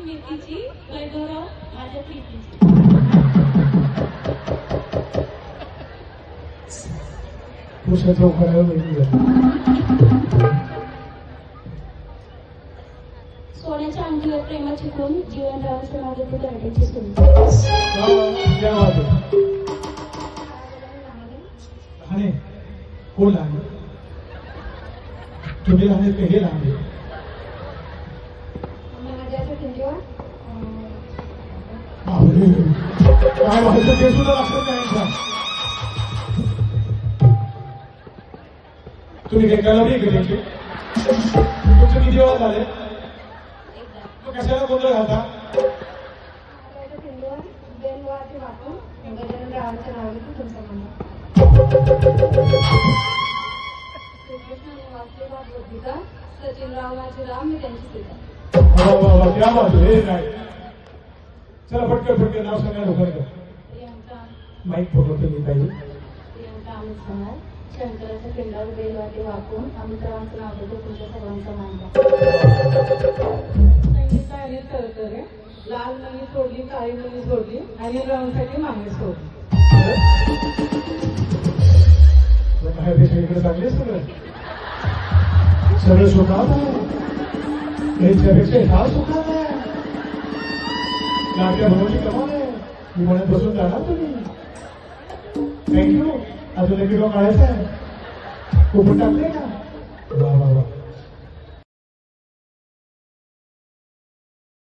मेथीची वैभवराव माझ्या प्रीतीची. पुरुषाचा उखाण्याला माहिती झाली. सोन्याच्या अंगठीवर प्रेमाची खून जीवनरावांच्या मागे तू गाड्याची सून. लहाने कोण लहान तुम्ही लहान का हे लहान काय व्हायचं ते सुद्धा लक्षात नाही. तुम्ही काही कळलं नाही का तुमचे किती वेळा झाले कशाला गोंधळ घालता. सचिनराव माझे राम मी त्यांची सीता. क्या बात हे काय चला पटकन नाव सांगा लवकर. प्रियंका माईक फोटो केली पाहिजे. प्रियंका अमित समाज शंकराच्या पिंडावर बेलवाटे वाकून अमितरावांचं नाव देतो तुमच्या सर्वांचा मानला. संगीता आणि तरतरे लाल मणी सोडली काळी मणी सोडली आणि रावांसाठी मागणी सोडली. माझ्यापेक्षा इकडे चांगले सगळं सुखात आहे. याच्यापेक्षा ह्या सुखात आहे. लाडक्या भाऊची कमाल आहे. मी म्हणत बसून जाणार तुम्ही. थँक्यू. अजून एक किलो काढायचा आहे. कुठून टाकले का वा वा वा.